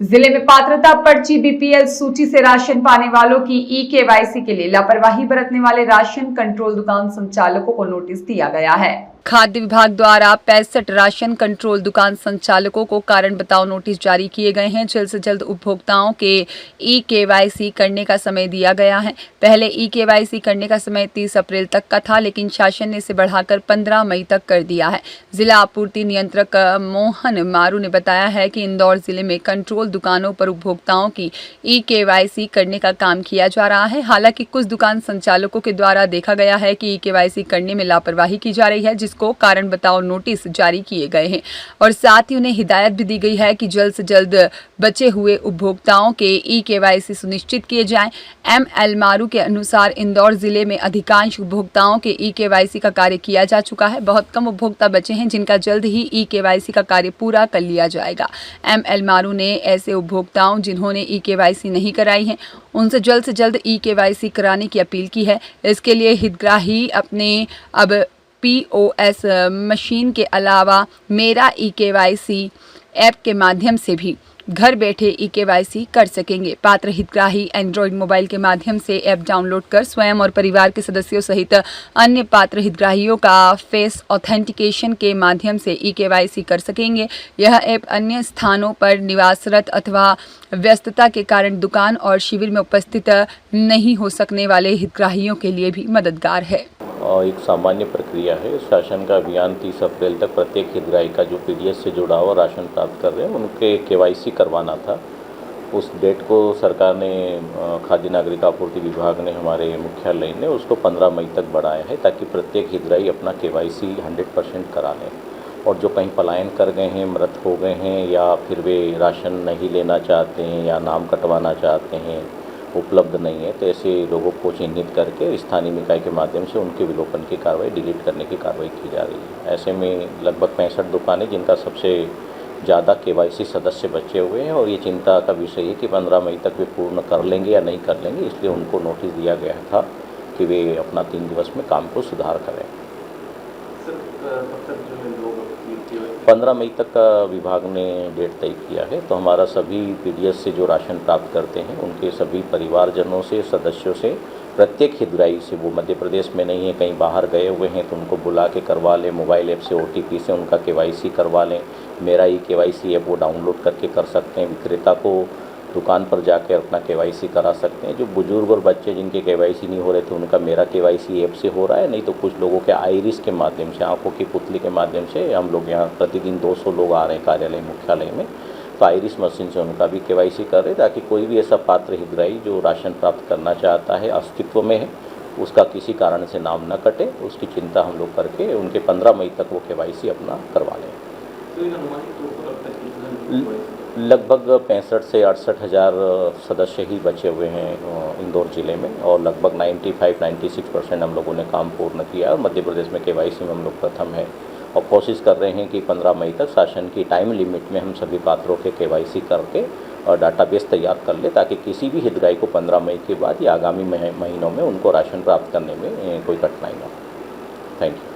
जिले में पात्रता पर्ची बीपीएल सूची से राशन पाने वालों की ई-केवाईसी के लिए लापरवाही बरतने वाले राशन कंट्रोल दुकान संचालकों को नोटिस दिया गया है। खाद्य विभाग द्वारा 65 राशन कंट्रोल दुकान संचालकों को कारण बताओ नोटिस जारी किए गए हैं। जल्द से जल्द उपभोक्ताओं के ई-केवाईसी करने का समय दिया गया है। पहले ई-केवाईसी करने का समय 30 अप्रैल तक का था, लेकिन शासन ने इसे बढ़ाकर 15 मई तक कर दिया है। जिला आपूर्ति नियंत्रक मोहन मारू ने बताया है कि इंदौर जिले में कंट्रोल दुकानों पर उपभोक्ताओं की ई-केवाईसी करने का काम किया जा रहा है। हालांकि कुछ दुकान संचालकों के द्वारा देखा गया है कि ई-केवाईसी करने में लापरवाही की जा रही है, को कारण बताओ नोटिस जारी किए गए हैं और साथ ही उन्हें हिदायत भी दी गई है कि जल्द से जल्द बचे हुए उपभोक्ताओं के ई-केवाईसी सुनिश्चित किए जाएं। एमएल मारू के अनुसार इंदौर जिले में अधिकांश उपभोक्ताओं के ई-केवाईसी का कार्य किया जा चुका है। बहुत कम उपभोक्ता बचे हैं जिनका जल्द ही ई-केवाईसी का कार्य पूरा कर लिया जाएगा। एमएल मारू ने ऐसे उपभोक्ताओं जिन्होंने ई-केवाईसी नहीं कराई है उनसे जल्द ई-केवाईसी कराने की अपील की है। इसके लिए हितग्राही अपने अब POS मशीन के अलावा मेरा ई-केवाईसी ऐप के माध्यम से भी घर बैठे ई-केवाईसी कर सकेंगे। पात्र हितग्राही एंड्रॉयड मोबाइल के माध्यम से ऐप डाउनलोड कर स्वयं और परिवार के सदस्यों सहित अन्य पात्र हितग्राहियों का फेस ऑथेंटिकेशन के माध्यम से ई-केवाईसी कर सकेंगे। यह ऐप अन्य स्थानों पर निवासरत अथवा व्यस्तता के कारण दुकान और शिविर में उपस्थित नहीं हो सकने वाले हितग्राहियों के लिए भी मददगार है। एक सामान्य प्रक्रिया है। शासन का अभियान 30 अप्रैल तक प्रत्येक हितग्राही का जो पीडीएस से जुड़ा हुआ राशन प्राप्त कर रहे हैं उनके केवाईसी करवाना था। उस डेट को सरकार ने खाद्य नागरिक आपूर्ति विभाग ने हमारे मुख्यालय ने उसको 15 मई तक बढ़ाया है ताकि प्रत्येक हितग्राही अपना केवाईसी 100% करा लें। और जो कहीं पलायन कर गए हैं, मृत हो गए हैं या फिर वे राशन नहीं लेना चाहते हैं या नाम कटवाना चाहते हैं, उपलब्ध नहीं है, तो ऐसे लोगों को चिन्हित करके स्थानीय निकाय के माध्यम से उनके विलोपन की कार्रवाई, डिलीट करने की कार्रवाई की जा रही है। ऐसे में लगभग 65 दुकानें जिनका सबसे ज़्यादा केवाईसी सदस्य बचे हुए हैं और ये चिंता का विषय है कि 15 मई तक वे पूर्ण कर लेंगे या नहीं कर लेंगे, इसलिए उनको नोटिस दिया गया था कि वे अपना 3 दिवस में काम को सुधार करें। 15 मई तक का विभाग ने डेट तय किया है। तो हमारा सभी पीडीएस से जो राशन प्राप्त करते हैं उनके सभी परिवारजनों से, सदस्यों से, प्रत्येक हितग्राही से, वो मध्य प्रदेश में नहीं है, कहीं बाहर गए हुए हैं तो उनको बुला के करवा लें। मोबाइल ऐप से OTP से उनका केवाईसी करवा लें। मेरा ई-केवाईसी ऐप वो डाउनलोड करके कर सकते हैं। विक्रेता को दुकान पर जाकर अपना केवाईसी करा सकते हैं। जो बुजुर्ग और बच्चे जिनके केवाईसी नहीं हो रहे थे उनका मेरा केवाईसी ऐप से हो रहा है। नहीं तो कुछ लोगों के आइरिस के माध्यम से, आंखों की पुतली के माध्यम से, हम लोग यहाँ प्रतिदिन 200 लोग आ रहे हैं कार्यालय मुख्यालय में, तो आइरिस मशीन से उनका भी केवाईसी कर रहे ताकि कोई भी ऐसा पात्र हितग्राही जो राशन प्राप्त करना चाहता है, अस्तित्व में है, उसका किसी कारण से नाम न कटे, उसकी चिंता हम लोग करके उनके 15 मई तक वो केवाईसी अपना करवा लें। लगभग 65 से 68 हज़ार सदस्य ही बचे हुए हैं इंदौर ज़िले में और लगभग 95-96% हम लोगों ने काम पूर्ण किया है। मध्य प्रदेश में केवाईसी में हम लोग प्रथम है और कोशिश कर रहे हैं कि 15 मई तक शासन की टाइम लिमिट में हम सभी पात्रों के केवाईसी करके और डाटाबेस तैयार कर ले ताकि किसी भी हितग्राही को 15 मई के बाद या आगामी महीनों में उनको राशन प्राप्त करने में कोई कठिनाई ना हो। Thank you.